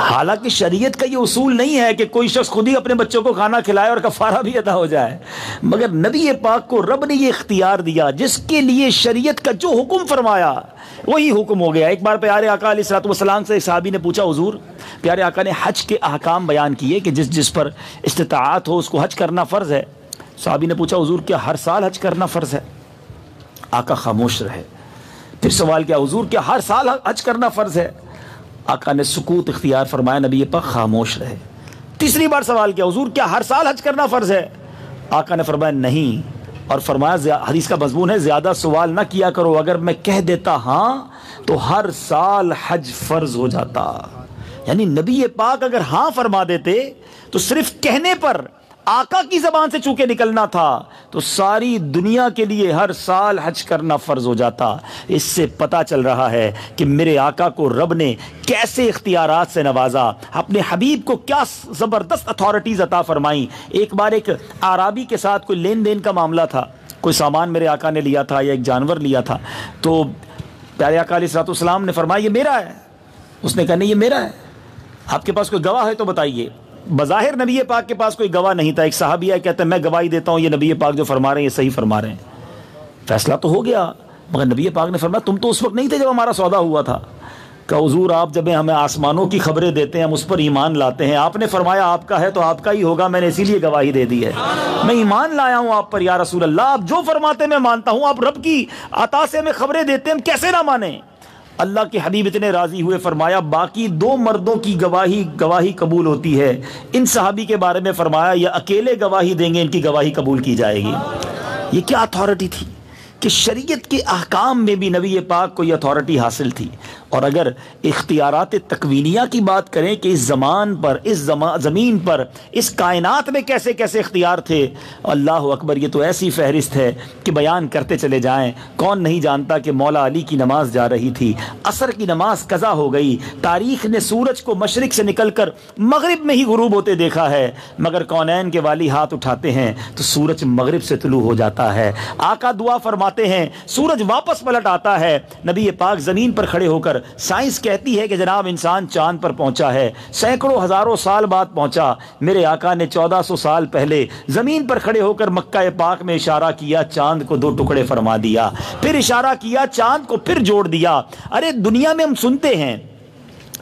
حالانکہ شریعت کا یہ اصول نہیں ہے کہ کوئی شخص خود ہی اپنے بچوں کو کھانا کھلائے اور کفارہ بھی ادا ہو جائے، مگر نبی پاک کو رب نے یہ اختیار دیا، جس کے لیے شریعت کا جو حکم فرمایا وہی حکم ہو گیا۔ ایک بار پیارے آقا علیہ الصلوۃ والسلام سے ایک صحابی نے پوچھا، حضور پیارے آقا نے حج کے احکام بیان کیے کہ جس پر استطاعت ہو اس کو حج کرنا فرض ہے۔ صحابی نے پوچھا، حضور کیا ہر سال حج کرنا فرض ہے؟ آقا خاموش رہے۔ پھر سوال کیا، حضور کیا ہر سال حج کرنا فرض ہے؟ آقا نے سکوت اختیار فرمایا، نبی پاک خاموش رہے۔ تیسری بار سوال کیا، حضور کیا ہر سال حج کرنا فرض ہے؟ آقا نے فرمایا نہیں، اور فرمایا حدیث کا مضمون ہے زیادہ سوال نہ کیا کرو، اگر میں کہہ دیتا ہاں تو ہر سال حج فرض ہو جاتا۔ یعنی نبی پاک اگر ہاں فرما دیتے تو صرف کہنے پر آقا کی زبان سے چونکہ نکلنا تھا تو ساری دنیا کے لیے ہر سال حج کرنا فرض ہو جاتا۔ اس سے پتہ چل رہا ہے کہ میرے آقا کو رب نے کیسے اختیارات سے نوازا، اپنے حبیب کو کیا زبردست اتھارٹیز عطا فرمائیں۔ ایک بار ایک اعرابی کے ساتھ کوئی لین دین کا معاملہ تھا، کوئی سامان میرے آقا نے لیا تھا یا ایک جانور لیا تھا، تو پیارے آقا علیہ الصلوۃ والسلام نے فرمایا یہ میرا ہے۔ اس نے کہا نہیں یہ میرا ہے، آپ کے پاس کوئی گواہ ہے تو بتائیے۔ بظاہر نبی پاک کے پاس کوئی گواہ نہیں تھا، ایک صحابی ہے کہتا ہے میں گواہی دیتا ہوں یہ نبی پاک جو فرما رہے ہیں یہ صحیح فرما رہے ہیں۔ فیصلہ تو ہو گیا، مگر نبی پاک نے فرمایا تم تو اس وقت نہیں تھے جب ہمارا سودا ہوا تھا۔ کہ حضور آپ جب ہمیں آسمانوں کی خبریں دیتے ہیں ہم اس پر ایمان لاتے ہیں، آپ نے فرمایا آپ کا ہے تو آپ کا ہی ہوگا، میں نے اسی لیے گواہی دے دی ہے، میں ایمان لایا ہوں آپ پر یا رسول اللہ، آپ جو فرماتے میں مانتا ہوں، آپ رب کی عطا سے ہمیں خبریں دیتے ہیں ہم کیسے نہ مانیں؟ اللہ کے حبیب اتنے راضی ہوئے، فرمایا باقی دو مردوں کی گواہی قبول ہوتی ہے، ان صحابی کے بارے میں فرمایا یہ اکیلے گواہی دیں گے، ان کی گواہی قبول کی جائے گی۔ یہ کیا اتھارٹی تھی کہ شریعت کے احکام میں بھی نبی پاک کو یہ اتھارٹی حاصل تھی۔ اور اگر اختیارات تکوینیہ کی بات کریں کہ اس زمان پر، اس زمین پر، اس کائنات میں کیسے کیسے اختیار تھے، اللہ اکبر، یہ تو ایسی فہرست ہے کہ بیان کرتے چلے جائیں۔ کون نہیں جانتا کہ مولا علی کی نماز جا رہی تھی، عصر کی نماز قضا ہو گئی، تاریخ نے سورج کو مشرق سے نکل کر مغرب میں ہی غروب ہوتے دیکھا ہے، مگر کونین کے والی ہاتھ اٹھاتے ہیں تو سورج مغرب سے طلوع ہو جاتا ہے۔ آقا دعا فرماتے ہیں، سورج واپس پلٹ آتا ہے، نبی پاک زمین پر کھڑے ہو کر سائنس کہتی ہے کہ جناب انسان چاند پر پہنچا ہے، سینکڑوں ہزاروں سال بعد پہنچا۔ میرے آقا نے 1400 سال پہلے زمین پر کھڑے ہو کر مکہ پاک میں اشارہ کیا، چاند کو 2 ٹکڑے فرما دیا، پھر اشارہ کیا، چاند کو پھر جوڑ دیا۔ ارے دنیا میں ہم سنتے ہیں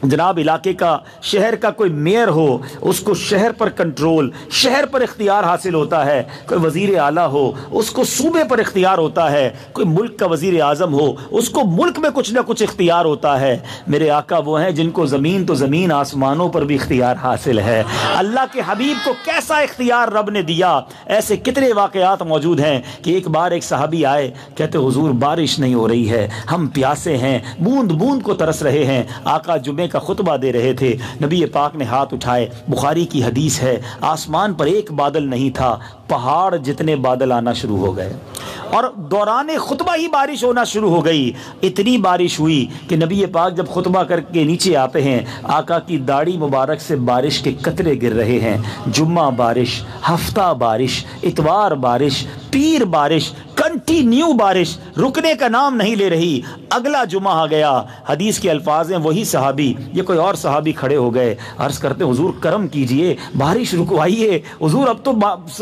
جناب علاقے کا، شہر کا کوئی میئر ہو اس کو شہر پر کنٹرول، شہر پر اختیار حاصل ہوتا ہے، کوئی وزیر اعلیٰ ہو اس کو صوبے پر اختیار ہوتا ہے، کوئی ملک کا وزیر اعظم ہو اس کو ملک میں کچھ نہ کچھ اختیار ہوتا ہے۔ میرے آقا وہ ہیں جن کو زمین تو زمین، آسمانوں پر بھی اختیار حاصل ہے۔ اللہ کے حبیب کو کیسا اختیار رب نے دیا۔ ایسے کتنے واقعات موجود ہیں کہ ایک بار ایک صحابی آئے، کہتے حضور بارش نہیں ہو رہی ہے، ہم پیاسے ہیں، بوند بوند کو ترس رہے ہیں۔ آقا جمعے کا خطبہ دے رہے تھے، نبی پاک نے ہاتھ اٹھائے، بخاری کی حدیث ہے، آسمان پر ایک بادل نہیں تھا، پہاڑ جتنے بادل آنا شروع ہو گئے، اور دوران خطبہ ہی بارش ہونا شروع ہو گئی۔ اتنی بارش ہوئی کہ نبی پاک جب خطبہ کر کے نیچے آتے ہیں، آقا کی داڑھی مبارک سے بارش کے قطرے گر رہے ہیں۔ جمعہ بارش، ہفتہ بارش، اتوار بارش، پیر بارش، کنٹینیو بارش، رکنے کا نام نہیں لے رہی۔ اگلا جمعہ آ گیا، حدیث کے الفاظ ہیں وہی صحابی، یہ کوئی اور صحابی کھڑے ہو گئے، عرض کرتے حضور کرم کیجئے، بارش رکوائیے، حضور اب تو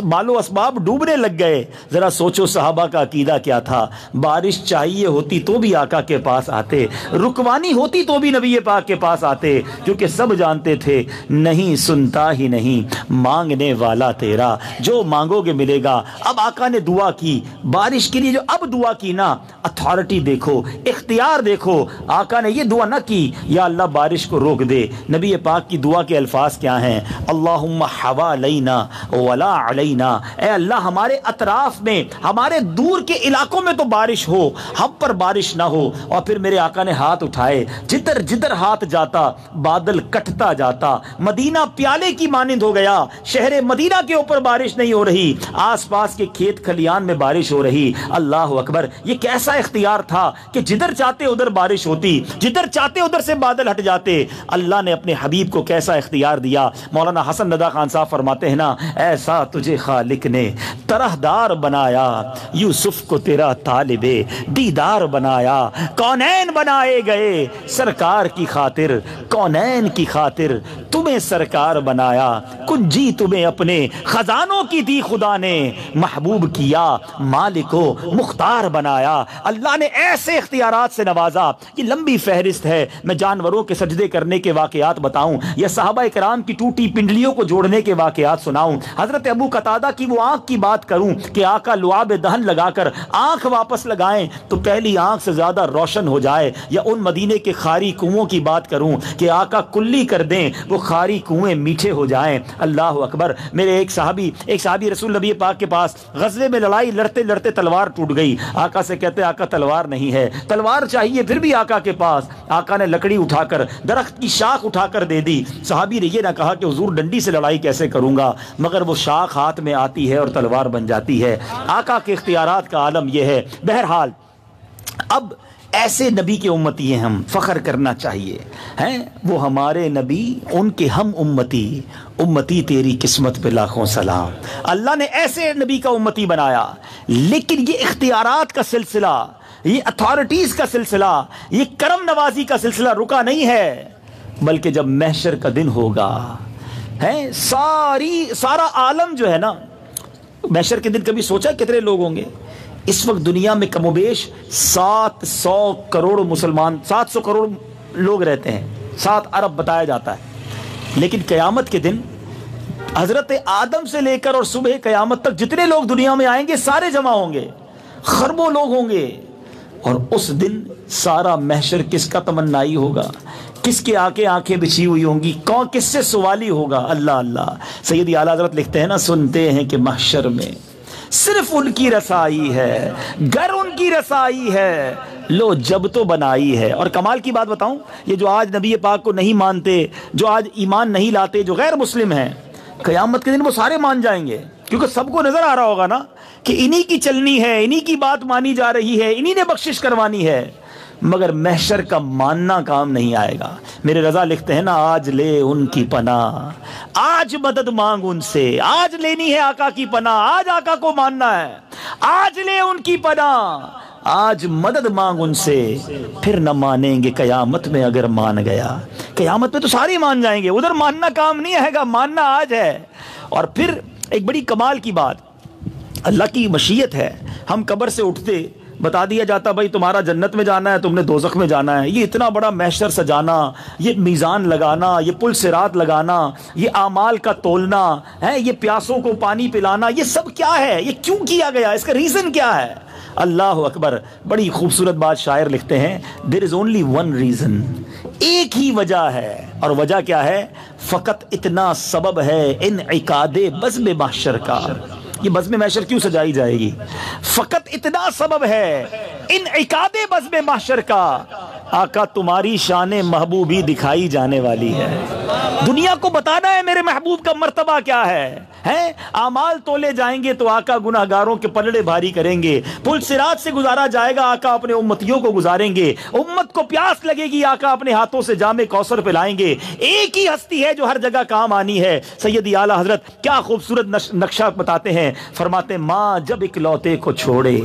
مال و اسباب ڈوبنے لگ گئے۔ ذرا سوچو صحابہ کا عقیدہ کیا تھا، بارش چاہیے ہوتی تو بھی آقا کے پاس آتے، رکوانی ہوتی تو بھی نبی پاک کے پاس آتے، کیونکہ سب جانتے تھے نہیں سنتا ہی نہیں مانگنے والا تیرا، جو مانگو گے ملے گا۔ اب آقا نے دعا کی بارش کے لیے، جو اب دعا کی نا، اتھارٹی دیکھو، اختیار دیکھو۔ آقا نے یہ دعا نہ کی یا اللہ بارش کو روک دے، نبی پاک کی دعا کے الفاظ کیا ہیں؟ اللہم حوالینا ولا علینا، اے اللہ ہمارے اطراف میں، ہمارے دور کے علاقوں میں تو بارش ہو، ہم پر بارش نہ ہو۔ اور پھر میرے آقا نے ہاتھ اٹھائے، جدھر جدھر ہاتھ جاتا بادل کٹتا جاتا، مدینہ پیالے کی مانند ہو گیا، شہر مدینہ کے اوپر بارش نہیں ہو رہی، آس پاس کے کھیت کھلیان میں بارش ہو رہی۔ اللہ اکبر، یہ کیسا اختیار تھا کہ جدھر چاہتے ادھر بارش ہوتی، جدھر چاہتے ادھر سے بادل ہٹ جاتے۔ اللہ نے اپنے حبیب کو کیسا اختیار دیا۔ مولانا حسن رضا خان صاحب فرماتے ہیں نا، ایسا تجھے خالق نے طرحدار بنایا، یوسف کو تیرا طالب دیدار بنایا، کونین بنائے گئے سرکار کی خاطر، کونین کی خاطر تمہیں سرکار بنایا، کنجی تمہیں اپنے خزانوں کی دی خدا نے، محبوب کیا مالک و مختار بنایا۔ اللہ نے ایسے اختیارات سے نوازا۔ یہ لمبی فہرست ہے، میں جانوروں کے سجدے کرنے کے واقعات بتاؤں یا صحابہ کرام کی ٹوٹی پنڈلیوں کو جوڑنے کے واقعات سناؤں، حضرت ابو قتادہ کی وہ آنکھ کی بات کروں کہ آقا لعاب دہن لگا کر آنکھ واپس لگائیں تو پہلی آنکھ سے زیادہ روشن ہو جائے، یا ان مدینے کے خاری کنووں کی بات کروں کہ آقا کلی کر دیں وہ خاری کنویں میٹھے ہو جائیں۔ اللہ اکبر۔ میرے ایک صحابی رسول نبی پاک کے پاس غزوے میں لڑائی لڑتے لڑتے تلوار ٹوٹ گئی، آقا سے کہتے آقا تلوار نہیں ہے، تلوار چاہیے، پھر بھی آقا کے پاس آقا نے لکڑی اٹھا کر درخت کی شاخ اٹھا کر دے دی۔ صحابی نے یہ نہ کہا کہ حضور ڈنڈی سے لڑائی کیسے کروں گا، مگر وہ شاخ ہاتھ میں آتی ہے اور تلوار بن جاتی ہے۔ آقا کے اختیارات کا عالم یہ ہے۔ بہرحال اب ایسے نبی کے امتی ہیں، ہم فخر کرنا چاہیے ہیں، وہ ہمارے نبی، ان کے ہم امتی تیری قسمت پہ لاکھوں سلام۔ اللہ نے ایسے نبی کا امتی بنایا، لیکن یہ اختیارات کا سلسلہ، یہ اتھارٹیز کا سلسلہ، یہ کرم نوازی کا سلسلہ رکا نہیں ہے، بلکہ جب محشر کا دن ہوگا ہے سارا عالم جو ہے نا، محشر کے دن کبھی سوچا کتنے لوگ ہوں گے؟ اس وقت دنیا میں کم و بیش 700 کروڑ مسلمان، 700 کروڑ لوگ رہتے ہیں، 7 ارب بتایا جاتا ہے، لیکن قیامت کے دن حضرت آدم سے لے کر اور صبح قیامت تک جتنے لوگ دنیا میں آئیں گے سارے جمع ہوں گے، خربوں لوگ ہوں گے، اور اس دن سارا محشر کس کا تمنائی ہوگا، کس کے آنکھیں بچھی ہوئی ہوں گی، کون کس سے سوالی ہوگا؟ اللہ اللہ۔ سیدی اعلیٰ حضرت لکھتے ہیں نا، سنتے ہیں کہ محشر میں صرف ان کی رسائی ہے، گر ان کی رسائی ہے، لو جب تو بنائی ہے۔ اور کمال کی بات بتاؤں، یہ جو آج نبی پاک کو نہیں مانتے، جو آج ایمان نہیں لاتے، جو غیر مسلم ہیں، قیامت کے دن وہ سارے مان جائیں گے، کیونکہ سب کو نظر آ رہا ہوگا نا کہ انہی کی چلنی ہے، انہی کی بات مانی جا رہی ہے، انہی نے بخشش کروانی ہے، مگر محشر کا ماننا کام نہیں آئے گا۔ میرے رضا لکھتے ہیں نا، آج لے ان کی پناہ، آج مدد مانگ ان سے، آج لینی ہے آقا کی پناہ، آج آقا کو ماننا ہے، آج لے ان کی پناہ، آج مدد مانگ ان سے، پھر نہ مانیں گے قیامت میں اگر مان گیا۔ قیامت میں تو سارے مان جائیں گے، ادھر ماننا کام نہیں آئے گا، ماننا آج ہے۔ اور پھر ایک بڑی کمال کی بات، اللہ کی مشیت ہے، ہم قبر سے اٹھتے بتا دیا جاتا بھائی تمہارا جنت میں جانا ہے، تم نے دوزخ میں جانا ہے۔ یہ اتنا بڑا محشر سجانا، یہ میزان لگانا، یہ پل صراط لگانا، یہ اعمال کا تولنا ہے، یہ پیاسوں کو پانی پلانا، یہ سب کیا ہے؟ یہ کیوں کیا گیا؟ اس کا ریزن کیا ہے؟ اللہ اکبر۔ بڑی خوبصورت بات شاعر لکھتے ہیں، دیر از اونلی ون ریزن، ایک ہی وجہ ہے، اور وجہ کیا ہے؟ فقط اتنا سبب ہے انعقاد بزم محشر کا۔ یہ بزم محشر کیوں سجائی جائے گی؟ فقط اتنا سبب ہے انعقاد بزم محشر کا، آقا تمہاری شان محبوبی دکھائی جانے والی ہے، دنیا کو بتانا ہے میرے محبوب کا مرتبہ کیا ہے۔ اعمال تولے جائیں گے تو آقا گناہگاروں کے پلڑے بھاری کریں گے، پل صراط سے گزارا جائے گا، آقا اپنے امتیوں کو گزاریں گے، امت کو پیاس لگے گی، آقا اپنے ہاتھوں سے جام کوثر پلائیں گے۔ ایک ہی ہستی ہے جو ہر جگہ کام آنی ہے۔ سیدی اعلیٰ حضرت کیا خوبصورت نقشہ بتاتے ہیں، فرماتے ہیں ماں جب اکلوتے کو چھوڑے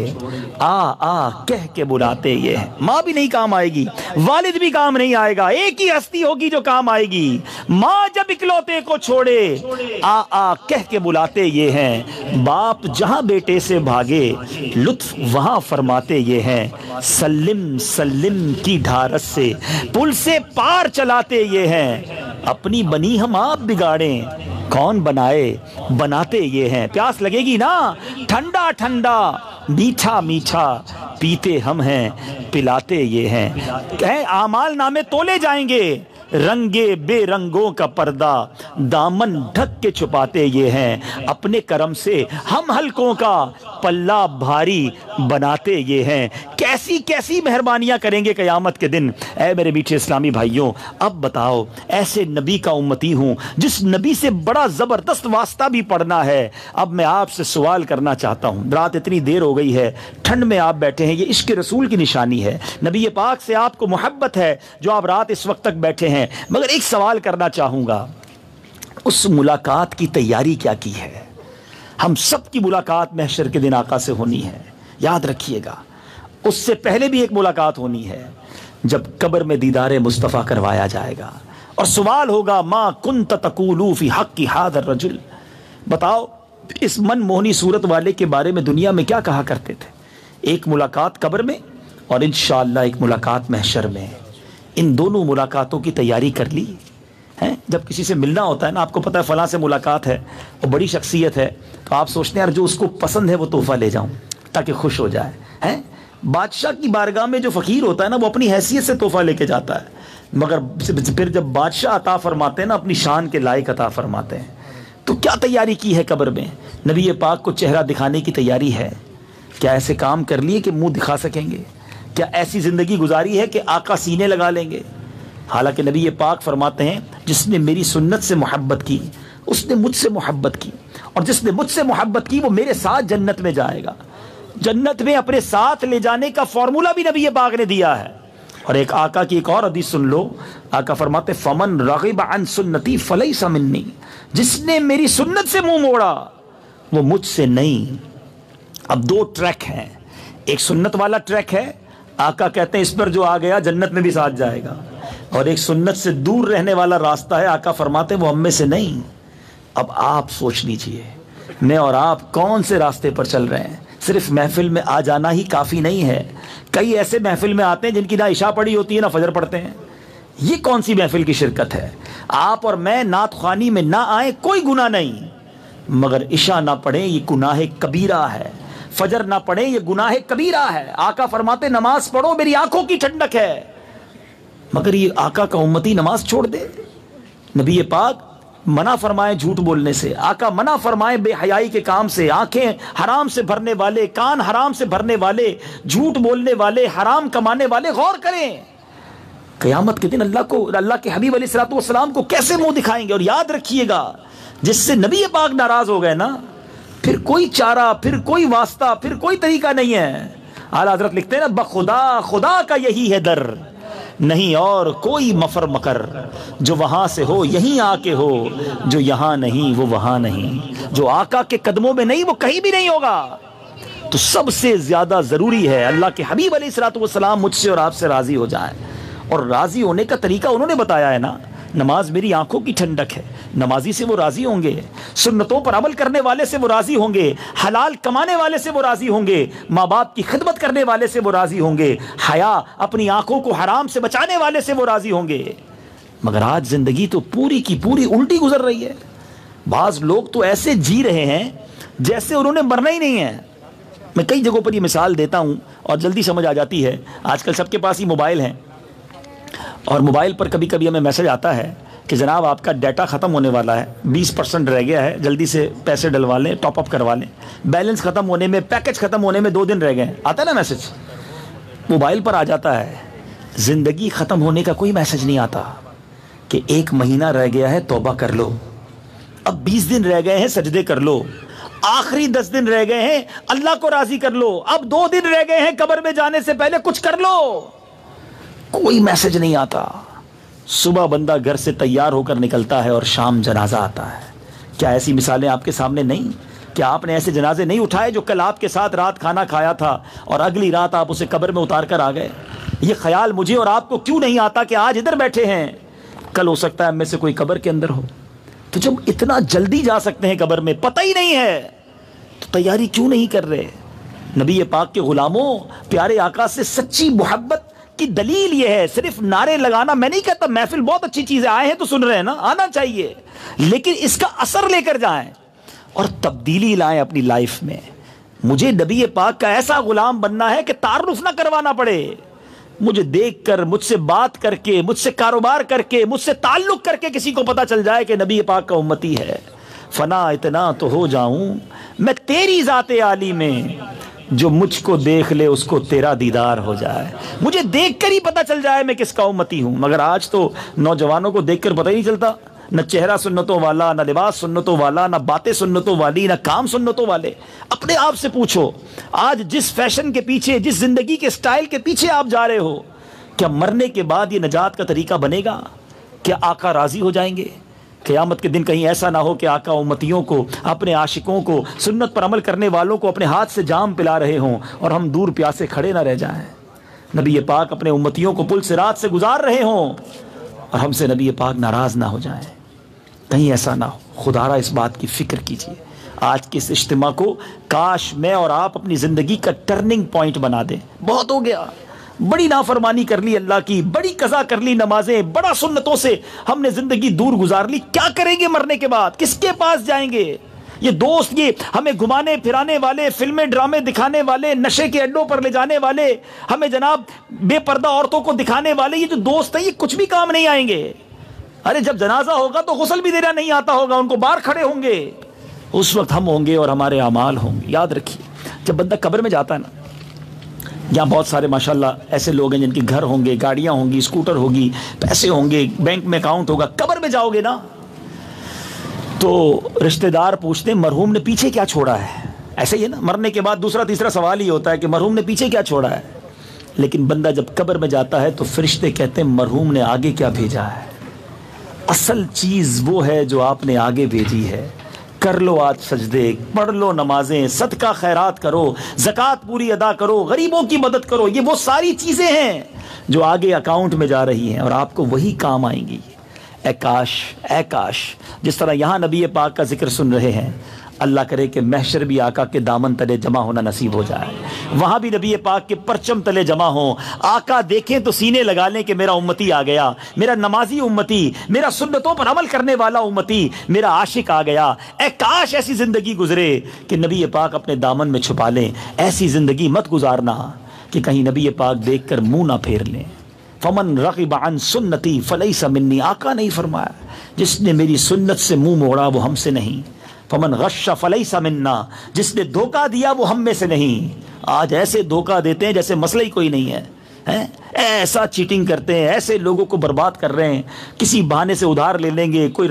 آ کہہ کے بلاتے، یہ ماں بھی نہیں کام آئے گی، والد بھی کام نہیں آئے گا، ایک ہی ہستی ہوگی جو کام آئے گی۔ ماں جب اکلوتے کو چھوڑے آ کہہ کے بلاتے یہ ہیں، باپ جہاں بیٹے سے بھاگے لطف وہاں فرماتے یہ ہیں، سلم سلم کی ڈھارس سے پل سے پار چلاتے یہ ہیں، اپنی بنی ہم آپ بگاڑیں کون بنائے بناتے یہ ہیں۔ پیاس لگے گی نا، ٹھنڈا ٹھنڈا میٹھا میٹھا پیتے ہم ہیں پلاتے یہ ہیں۔ اعمال نامے تولے جائیں گے، رنگے بے رنگوں کا پردہ دامن ڈھک کے چھپاتے یہ ہیں، اپنے کرم سے ہم حلقوں کا پلہ بھاری بناتے یہ ہیں۔ کیسی کیسی مہربانیاں کریں گے قیامت کے دن۔ اے میرے میٹھے اسلامی بھائیوں، اب بتاؤ، ایسے نبی کا امتی ہوں جس نبی سے بڑا زبردست واسطہ بھی پڑھنا ہے۔ اب میں آپ سے سوال کرنا چاہتا ہوں، رات اتنی دیر ہو گئی ہے، ٹھنڈ میں آپ بیٹھے ہیں، یہ عشق رسول کی نشانی ہے، نبی پاک سے آپ کو محبت ہے جو آپ رات اس وقت تک بیٹھے ہیں۔ مگر ایک سوال کرنا چاہوں گا، اس ملاقات کی تیاری کیا کی ہے؟ ہم سب کی ملاقات محشر کے دن آقا سے ہونی ہے، یاد رکھیے گا۔ اس سے پہلے بھی ایک ملاقات ہونی ہے جب قبر میں دیدار مصطفیٰ کروایا جائے گا اور سوال ہوگا ما کنت تقول فی حق ھذا الرجل، بتاؤ اس من موہنی صورت والے کے بارے میں دنیا میں کیا کہا کرتے تھے؟ ایک ملاقات قبر میں اور انشاءاللہ ایک ملاقات محشر میں، ان دونوں ملاقاتوں کی تیاری کر لی ہے؟ جب کسی سے ملنا ہوتا ہے نا، آپ کو پتہ ہے فلاں سے ملاقات ہے اور بڑی شخصیت ہے، تو آپ سوچتے ہیں یار جو اس کو پسند ہے وہ تحفہ لے جاؤں تاکہ خوش ہو جائے ہیں۔ بادشاہ کی بارگاہ میں جو فقیر ہوتا ہے نا، وہ اپنی حیثیت سے تحفہ لے کے جاتا ہے، مگر پھر جب بادشاہ عطا فرماتے ہیں نا، اپنی شان کے لائق عطا فرماتے ہیں۔ تو کیا تیاری کی ہے قبر میں؟ نبی پاک کو چہرہ دکھانے کی تیاری ہے؟ کیا ایسے کام کر لیے کہ منہ دکھا سکیں گے؟ کیا ایسی زندگی گزاری ہے کہ آقا سینے لگا لیں گے؟ حالانکہ نبی پاک فرماتے ہیں جس نے میری سنت سے محبت کی اس نے مجھ سے محبت کی، اور جس نے مجھ سے محبت کی وہ میرے ساتھ جنت میں جائے گا۔ جنت میں اپنے ساتھ لے جانے کا فارمولہ بھی نبی پاک نے دیا ہے۔ اور ایک آقا کی ایک اور حدیث سن لو، آقا فرماتے فمن رغب عن سنتی فلیس منی، جس نے میری سنت سے منہ موڑا وہ مجھ سے نہیں۔ اب دو ٹریک ہیں، ایک سنت والا ٹریک ہے، آقا کہتے ہیں اس پر جو آ گیا جنت میں بھی ساتھ جائے گا، اور ایک سنت سے دور رہنے والا راستہ ہے، آقا فرماتے وہ ہم میں سے نہیں۔ اب آپ سوچ لیجئے میں اور آپ کون سے راستے پر چل رہے ہیں؟ صرف محفل میں آ جانا ہی کافی نہیں ہے، کئی ایسے محفل میں آتے ہیں جن کی نہ عشاء پڑھی ہوتی ہے نہ فجر پڑھتے ہیں۔ یہ کون سی محفل کی شرکت ہے؟ آپ اور میں نعت خوانی میں نہ آئیں کوئی گناہ نہیں، مگر عشاء نہ پڑھیں یہ گناہ کبیرہ ہے، فجر نہ پڑھیں یہ گناہ کبیرہ ہے۔ آقا فرماتے نماز پڑھو میری آنکھوں کی ٹھنڈک ہے، مگر یہ آقا کا امتی نماز چھوڑ دے۔ نبی پاک منع فرمائے جھوٹ بولنے سے، آقا منع فرمائے بے حیائی کے کام سے، آنکھیں حرام سے بھرنے والے، کان حرام سے بھرنے والے، جھوٹ بولنے والے، حرام کمانے والے غور کریں قیامت کے دن اللہ کے حبیب علیہ الصلوۃ والسلام کو کیسے منہ دکھائیں گے۔ اور یاد رکھیے گا جس سے نبی پاک ناراض ہو گئے نا، پھر کوئی چارہ، پھر کوئی واسطہ، پھر کوئی طریقہ نہیں ہے۔ اعلیٰ حضرت لکھتے ہیں نا بخدا خدا کا یہی ہے در، نہیں اور کوئی مفر مکر، جو وہاں سے ہو یہیں آ کے ہو، جو یہاں نہیں وہ وہاں نہیں، جو آقا کے قدموں میں نہیں وہ کہیں بھی نہیں ہوگا۔ تو سب سے زیادہ ضروری ہے اللہ کے حبیب علیہ الصلوۃ والسلام مجھ سے اور آپ سے راضی ہو جائیں، اور راضی ہونے کا طریقہ انہوں نے بتایا ہے نا، نماز میری آنکھوں کی ٹھنڈک ہے، نمازی سے وہ راضی ہوں گے، سنتوں پر عمل کرنے والے سے وہ راضی ہوں گے، حلال کمانے والے سے وہ راضی ہوں گے، ماں باپ کی خدمت کرنے والے سے وہ راضی ہوں گے، حیا اپنی آنکھوں کو حرام سے بچانے والے سے وہ راضی ہوں گے۔ مگر آج زندگی تو پوری کی پوری الٹی گزر رہی ہے۔ بعض لوگ تو ایسے جی رہے ہیں جیسے انہوں نے مرنا ہی نہیں ہے۔ میں کئی جگہوں پر یہ مثال دیتا ہوں اور جلدی سمجھ آ جاتی ہے۔ آج کل سب کے پاس ہی موبائل ہیں، اور موبائل پر کبھی کبھی ہمیں میسج آتا ہے کہ جناب آپ کا ڈیٹا ختم ہونے والا ہے، 20% رہ گیا ہے، جلدی سے پیسے ڈلوا لیں، ٹاپ اپ کروا لیں، بیلنس ختم ہونے میں، پیکج ختم ہونے میں 2 دن رہ گئے ہیں۔ آتا ہے نا میسج، موبائل پر آ جاتا ہے۔ زندگی ختم ہونے کا کوئی میسج نہیں آتا کہ 1 مہینہ رہ گیا ہے توبہ کر لو، اب 20 دن رہ گئے ہیں سجدے کر لو، آخری 10 دن رہ گئے ہیں اللہ کو راضی کر لو، اب 2 دن رہ گئے ہیں قبر میں جانے سے پہلے کچھ کر لو۔ کوئی میسج نہیں آتا۔ صبح بندہ گھر سے تیار ہو کر نکلتا ہے اور شام جنازہ آتا ہے۔ کیا ایسی مثالیں آپ کے سامنے نہیں؟ کیا آپ نے ایسے جنازے نہیں اٹھائے جو کل آپ کے ساتھ رات کھانا کھایا تھا اور اگلی رات آپ اسے قبر میں اتار کر آ گئے؟ یہ خیال مجھے اور آپ کو کیوں نہیں آتا کہ آج ادھر بیٹھے ہیں، کل ہو سکتا ہے ہم میں سے کوئی قبر کے اندر ہو؟ تو جب اتنا جلدی جا سکتے ہیں قبر میں، پتہ ہی نہیں ہے، تو تیاری کیوں نہیں کر رہے؟ نبی پاک کے غلاموں، پیارے آقا سے سچی محبت کی دلیل یہ ہے، صرف نعرے لگانا میں نہیں کہتا، محفل بہت اچھی چیز ہے، آئے ہیں تو سن رہے ہیں نا، آنا چاہیے، لیکن اس کا اثر لے کر جائیں اور تبدیلی لائیں اپنی لائف میں۔ مجھے نبی پاک کا ایسا غلام بننا ہے کہ تعارف نہ کروانا پڑے، مجھے دیکھ کر، مجھ سے بات کر کے، مجھ سے کاروبار کر کے، مجھ سے تعلق کر کے کسی کو پتا چل جائے کہ نبی پاک کا امتی ہے، فنا اتنا تو ہو جاؤں میں تیری ذات عالی میں، جو مجھ کو دیکھ لے اس کو تیرا دیدار ہو جائے، مجھے دیکھ کر ہی پتا چل جائے میں کس کا امتی ہوں۔ مگر آج تو نوجوانوں کو دیکھ کر پتہ ہی نہیں چلتا، نہ چہرہ سنتوں والا، نہ لباس سنتوں والا، نہ باتیں سنتوں والی، نہ کام سنتوں والے۔ اپنے آپ سے پوچھو، آج جس فیشن کے پیچھے، جس زندگی کے سٹائل کے پیچھے آپ جا رہے ہو، کیا مرنے کے بعد یہ نجات کا طریقہ بنے گا؟ کیا آقا راضی ہو جائیں گے؟ قیامت کے دن کہیں ایسا نہ ہو کہ آقا امتیوں کو، اپنے عاشقوں کو، سنت پر عمل کرنے والوں کو اپنے ہاتھ سے جام پلا رہے ہوں اور ہم دور پیاسے کھڑے نہ رہ جائیں۔ نبی پاک اپنے امتیوں کو پل صراط سے گزار رہے ہوں اور ہم سے نبی پاک ناراض نہ ہو جائیں، کہیں ایسا نہ ہو۔ خدارا اس بات کی فکر کیجیے۔ آج کے اس اجتماع کو کاش میں اور آپ اپنی زندگی کا ٹرننگ پوائنٹ بنا دیں۔ بہت ہو گیا، بڑی نافرمانی کر لی اللہ کی، بڑی قضا کر لی نمازیں، بڑا سنتوں سے ہم نے زندگی دور گزار لی۔ کیا کریں گے مرنے کے بعد؟ کس کے پاس جائیں گے؟ یہ دوست، یہ ہمیں گھمانے پھرانے والے، فلمیں ڈرامے دکھانے والے، نشے کے اڈوں پر لے جانے والے، ہمیں جناب بے پردہ عورتوں کو دکھانے والے، یہ جو دوست ہیں یہ کچھ بھی کام نہیں آئیں گے۔ ارے جب جنازہ ہوگا تو غسل بھی دینا نہیں آتا ہوگا، ان کو باہر کھڑے ہوں گے، اس وقت ہم ہوں گے اور ہمارے اعمال ہوں گے۔ یاد رکھیے، جب بندہ قبر میں جاتا ہے نا، یہاں بہت سارے ماشاءاللہ ایسے لوگ ہیں جن کے گھر ہوں گے، گاڑیاں ہوں گی، اسکوٹر ہوگی، پیسے ہوں گے، بینک میں اکاؤنٹ ہوگا۔ قبر میں جاؤ گے نا تو رشتہ دار پوچھتے ہیں مرحوم نے پیچھے کیا چھوڑا ہے۔ ایسے ہی ہے نا، مرنے کے بعد دوسرا تیسرا سوال ہی ہوتا ہے کہ مرحوم نے پیچھے کیا چھوڑا ہے۔ لیکن بندہ جب قبر میں جاتا ہے تو فرشتے کہتے ہیں مرحوم نے آگے کیا بھیجا ہے۔ اصل چیز وہ ہے جو آپ نے آگے بھیجی ہے۔ کر لو آج سجدے، پڑھ لو نمازیں، صدقہ خیرات کرو، زکوٰۃ پوری ادا کرو، غریبوں کی مدد کرو، یہ وہ ساری چیزیں ہیں جو آگے اکاؤنٹ میں جا رہی ہیں اور آپ کو وہی کام آئیں گی۔ اے کاش، اے کاش، جس طرح یہاں نبی پاک کا ذکر سن رہے ہیں، اللہ کرے کہ محشر بھی آقا کے دامن تلے جمع ہونا نصیب ہو جائے، وہاں بھی نبی پاک کے پرچم تلے جمع ہوں، آقا دیکھیں تو سینے لگا لیں کہ میرا امتی آ گیا، میرا نمازی امتی، میرا سنتوں پر عمل کرنے والا امتی، میرا عاشق آ گیا۔ اے کاش ایسی زندگی گزرے کہ نبی پاک اپنے دامن میں چھپا لیں۔ ایسی زندگی مت گزارنا کہ کہیں نبی پاک دیکھ کر منہ نہ پھیر لیں۔ فمن رغب عن سنتی فلیس منی، آقا نہیں فرمایا جس نے میری سنت سے منہ موڑا وہ ہم سے نہیں۔ فمن غش فلیس منا، جس نے دھوکہ دیا وہ ہم میں سے نہیں۔ آج ایسے دھوکہ دیتے ہیں جیسے مسئلہ ہی کوئی نہیں ہے، ایسا چیٹنگ کرتے ہیں، ایسے لوگوں کو برباد کر رہے ہیں، کسی بہانے سے ادھار لے لیں گے، کوئی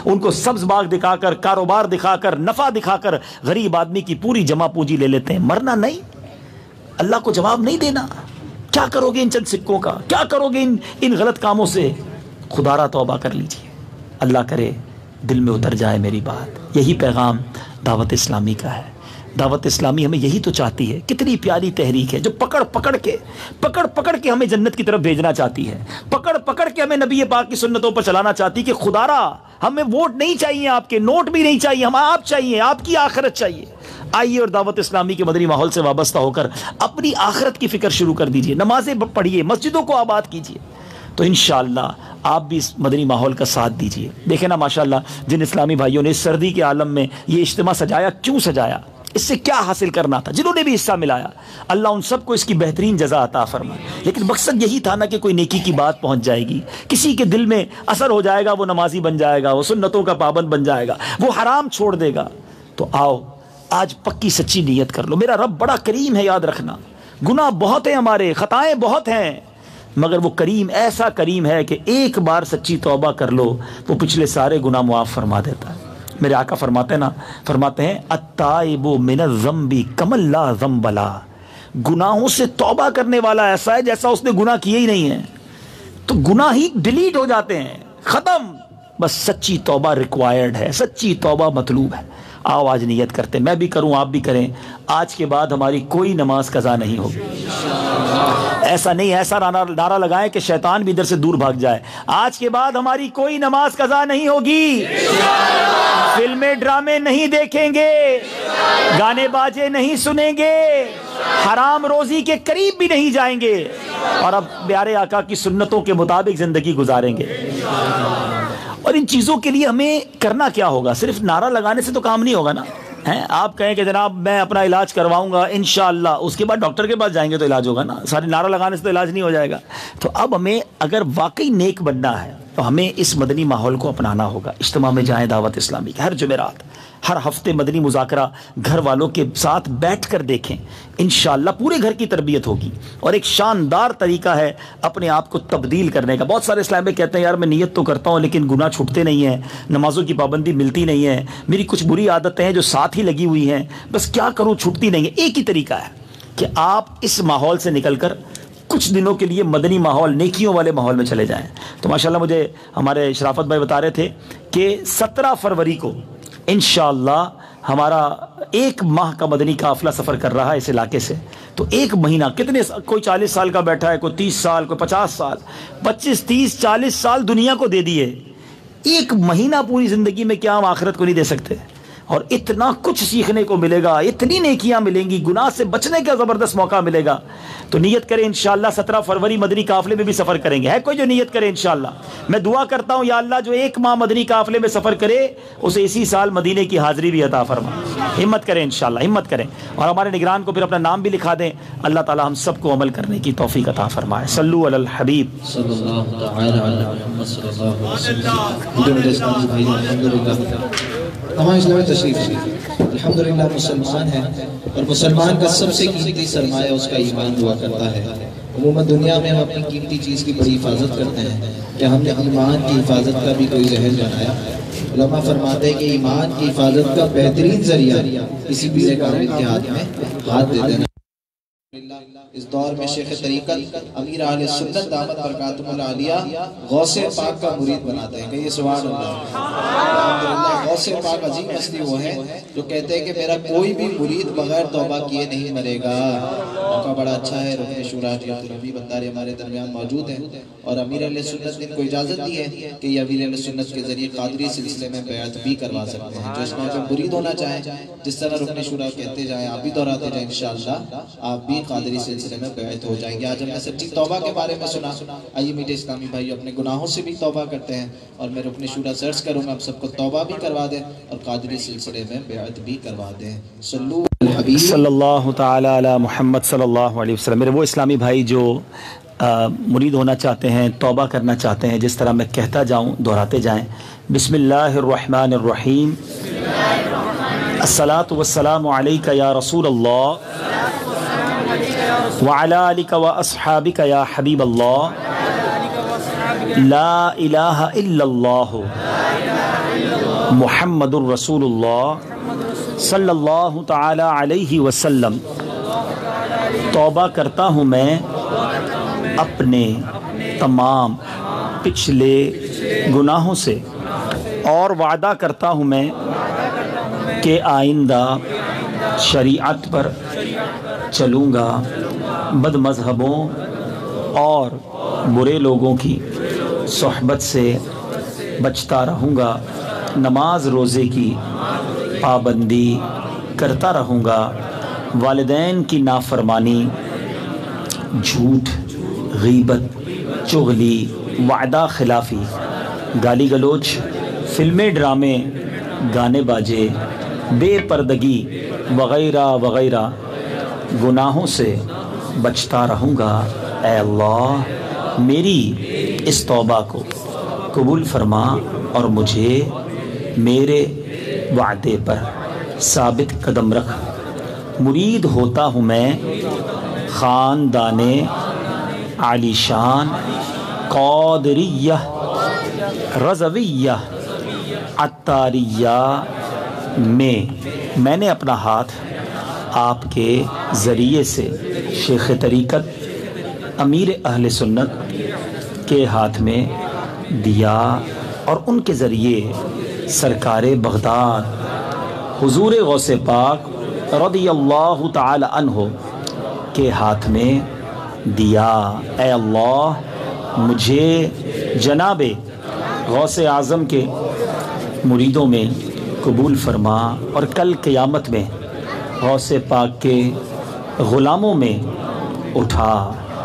ان کو سبز باغ دکھا کر، کاروبار دکھا کر، نفع دکھا کر غریب آدمی کی پوری جمع پونجی لے لیتے ہیں۔ مرنا نہیں، اللہ کو جواب نہیں دینا۔ کیا کرو گے ان چند سکوں کا؟ کیا کرو گے ان غلط کاموں سے؟ خدارا توبہ کر لیجئے، اللہ کرے دل میں اتر جائے میری بات۔ یہی پیغام دعوت اسلامی کا ہے۔ دعوت اسلامی ہمیں یہی تو چاہتی ہے۔ کتنی پیاری تحریک ہے جو پکڑ پکڑ کے ہمیں جنت کی طرف بھیجنا چاہتی ہے، پکڑ کے ہمیں نبی پاک کی سنتوں پر چلانا چاہتی ہے کہ خدارا ہمیں ووٹ نہیں چاہیے، آپ کے نوٹ بھی نہیں چاہیے، ہم آپ چاہیے، آپ کی آخرت چاہیے۔ آئیے اور دعوت اسلامی کے مدنی ماحول سے وابستہ ہو کر اپنی آخرت کی فکر شروع کر دیجئے، نمازیں پڑھیے، مسجدوں کو آباد کیجئے، تو انشاءاللہ آپ بھی اس مدنی ماحول کا ساتھ دیجئے۔ دیکھیں نا ماشاءاللہ جن اسلامی بھائیوں نے اس سردی کے عالم میں یہ اجتماع سجایا، کیوں سجایا، اس سے کیا حاصل کرنا تھا، جنہوں نے بھی حصہ ملایا، اللہ ان سب کو اس کی بہترین جزا عطا فرمائے۔ لیکن مقصد یہی تھا نا کہ کوئی نیکی کی بات پہنچ جائے گی، کسی کے دل میں اثر ہو جائے گا، وہ نمازی بن جائے گا، وہ سنتوں کا پابند بن جائے گا، وہ حرام چھوڑ دے گا۔ تو آؤ آج پکی سچی نیت کر لو۔ میرا رب بڑا کریم ہے، یاد رکھنا، گناہ بہت ہیں ہمارے، خطائیں بہت ہیں، مگر وہ کریم ایسا کریم ہے کہ ایک بار سچی توبہ کر لو وہ پچھلے سارے گناہ معاف فرما دیتا ہے۔ میرے آقا فرماتے ہیں التائب من الذنب کمن لا ذنب له، گناہوں سے توبہ کرنے والا ایسا ہے جیسا اس نے گناہ کیے ہی نہیں ہیں۔ تو گناہ ہی ڈیلیٹ ہو جاتے ہیں، ختم۔ بس سچی توبہ ریکوائرڈ ہے، سچی توبہ مطلوب ہے۔ آؤ آج نیت کرتے، میں بھی کروں، آپ بھی کریں، آج کے بعد ہماری کوئی نماز قضا نہیں ہوگی۔ ایسا نہیں، ایسا نعرہ لگائیں کہ شیطان بھی ادھر سے دور بھاگ جائے۔ آج کے بعد ہماری کوئی نماز قضا نہیں ہوگی، فلمیں ڈرامے نہیں دیکھیں گے، گانے باجے نہیں سنیں گے، حرام روزی کے قریب بھی نہیں جائیں گے، اور اب پیارے آقا کی سنتوں کے مطابق زندگی گزاریں گے۔ اور ان چیزوں کے لیے ہمیں کرنا کیا ہوگا؟ صرف نعرہ لگانے سے تو کام نہیں ہوگا نا، ہیں آپ کہیں کہ جناب میں اپنا علاج کرواؤں گا انشاءاللہ، اس کے بعد ڈاکٹر کے پاس جائیں گے تو علاج ہوگا نا، سارے نعرہ لگانے سے تو علاج نہیں ہو جائے گا۔ تو اب ہمیں اگر واقعی نیک بننا ہے تو ہمیں اس مدنی ماحول کو اپنانا ہوگا۔ اجتماع میں جائیں دعوت اسلامی کے ہر جمعرات، ہر ہفتے مدنی مذاکرہ گھر والوں کے ساتھ بیٹھ کر دیکھیں، انشاءاللہ پورے گھر کی تربیت ہوگی۔ اور ایک شاندار طریقہ ہے اپنے آپ کو تبدیل کرنے کا۔ بہت سارے اسلام میں کہتے ہیں یار میں نیت تو کرتا ہوں لیکن گناہ چھوٹتے نہیں ہیں، نمازوں کی پابندی ملتی نہیں ہے، میری کچھ بری عادتیں ہیں جو ساتھ ہی لگی ہوئی ہیں، بس کیا کروں چھوٹتی نہیں ہے۔ ایک ہی طریقہ ہے کہ آپ اس ماحول سے نکل کر کچھ دنوں کے لیے مدنی ماحول، نیکیوں والے ماحول میں چلے جائیں۔ تو ماشاءاللہ مجھے ہمارے شرافت بھائی بتا رہے تھے کہ 17 فروری کو انشاءاللہ ہمارا 1 ماہ کا مدنی قافلہ سفر کر رہا ہے اس علاقے سے۔ تو 1 مہینہ کتنے، کوئی 40 سال کا بیٹھا ہے، کوئی 30 سال، کوئی 50 سال، 25 30 40 سال دنیا کو دے دیے، 1 مہینہ پوری زندگی میں کیا ہم آخرت کو نہیں دے سکتے؟ اور اتنا کچھ سیکھنے کو ملے گا، اتنی نیکیاں ملیں گی، گناہ سے بچنے کا زبردست موقع ملے گا۔ تو نیت کریں انشاءاللہ 17 فروری مدنی قافلے میں بھی سفر کریں گے۔ ہے کوئی جو نیت کرے انشاءاللہ؟ میں دعا کرتا ہوں یا اللہ جو 1 ماہ مدنی قافلے میں سفر کرے اسے اسی سال مدینے کی حاضری بھی عطا فرما۔ ہمت کریں انشاءاللہ، ہمت کریں، اور ہمارے نگران کو پھر اپنا نام بھی لکھا دیں۔ اللہ تعالی ہم سب کو عمل کرنے کی توفیق عطا فرمائے۔ صلو علی الحبیب صلی اللہ تعالی علی محمد صلی اللہ علیہ وسلم۔ تمام اسلام تشریف الحمدللہ مسلمان ہیں، اور مسلمان کا سب سے قیمتی سرمایہ اس کا ایمان ہوا کرتا ہے۔ عموماً دنیا میں ہم اپنی قیمتی چیز کی بڑی حفاظت کرتے ہیں کہ ہم نے ایمان کی حفاظت کا بھی کوئی ذہن بنایا؟ علماء فرماتے ہیں کہ ایمان کی حفاظت کا بہترین ذریعہ کسی بھی کامل کے ہاتھ میں ہاتھ دے دینا۔ اس دور میں شیخ طریقت امیر اہل سنت دامت برکاتہم العالیہ غوث پاک کا مرید بناتے ہیں۔ کہیے سبحان اللہ۔ الحمدللہ غوث پاک عظیم ہستی وہ ہیں جو کہتے ہیں کہ میرا کوئی بھی مرید بغیر توبہ کیے نہیں مرے گا۔ موقع بڑا اچھا ہے، رکن شورا عبدالربی بنداری ہمارے درمیان موجود ہیں، اور امیر اہل سنت نے ان کو اجازت دی ہے کہ یہ امیر اہل سنت کے ذریعے قادری سلسلے میں بیعت بھی کروا سکتے ہیں۔ جو اس میں مرید ہونا چاہیں، جس طرح رکن شورا کہتے جائیں آپ بھی دہراتے جائیں، انشاءاللہ آپ بھی قادری سلسلے میں بیعت ہو جائیں گے۔ آج ہم نے سچی توبہ کے بارے میں سنا۔ آئیے میٹھے اسلامی بھائی اپنے گناہوں سے بھی توبہ کرتے ہیں، اور میں رکن شورا سرچ کروں گا، ہم سب کو توبہ بھی کروا دیں اور قادری سلسلے میں بیعت بھی کروا دیں۔ صلو علی الحبیب صلی اللہ تعالی علی محمد صلی اللہ علیہ وسلم۔ میرے وہ اسلامی بھائی جو مرید ہونا چاہتے ہیں، توبہ کرنا چاہتے ہیں، جس طرح میں کہتا جاؤں دہراتے جائیں۔ بسم اللہ الرحمن الرحیم، الصلاۃ والسلام علیک یا رسول اللہ وعلی آلک و اصحابک یا حبیب اللہ، لا الہ الا اللہ محمد الرسول اللہ صلی اللہ تعالی علیہ وسلم۔ توبہ کرتا ہوں میں اپنے تمام پچھلے گناہوں سے، اور وعدہ کرتا ہوں میں کہ آئندہ شریعت پر چلوں گا، بد مذہبوں اور برے لوگوں کی صحبت سے بچتا رہوں گا، نماز روزے کی پابندی کرتا رہوں گا، والدین کی نافرمانی، جھوٹ، غیبت، چغلی، وعدہ خلافی، گالی گلوچ، فلمیں، ڈرامے، گانے باجے، بے پردگی وغیرہ وغیرہ گناہوں سے بچتا رہوں گا۔ اے اللہ میری اس توبہ کو قبول فرما اور مجھے میرے وعدے پر ثابت قدم رکھ۔ مرید ہوتا ہوں میں خاندان عالی شان قادریہ رضویہ عطاریہ میں نے اپنا ہاتھ آپ کے ذریعے سے شیخ طریقت امیر اہل سنت کے ہاتھ میں دیا، اور ان کے ذریعے سرکار بغداد حضور غوث پاک رضی اللہ تعالی عنہ کے ہاتھ میں دیا۔ اے اللہ مجھے جناب غوث اعظم کے مریدوں میں قبول فرما، اور کل قیامت میں غوث پاک کے غلاموں میں اٹھا۔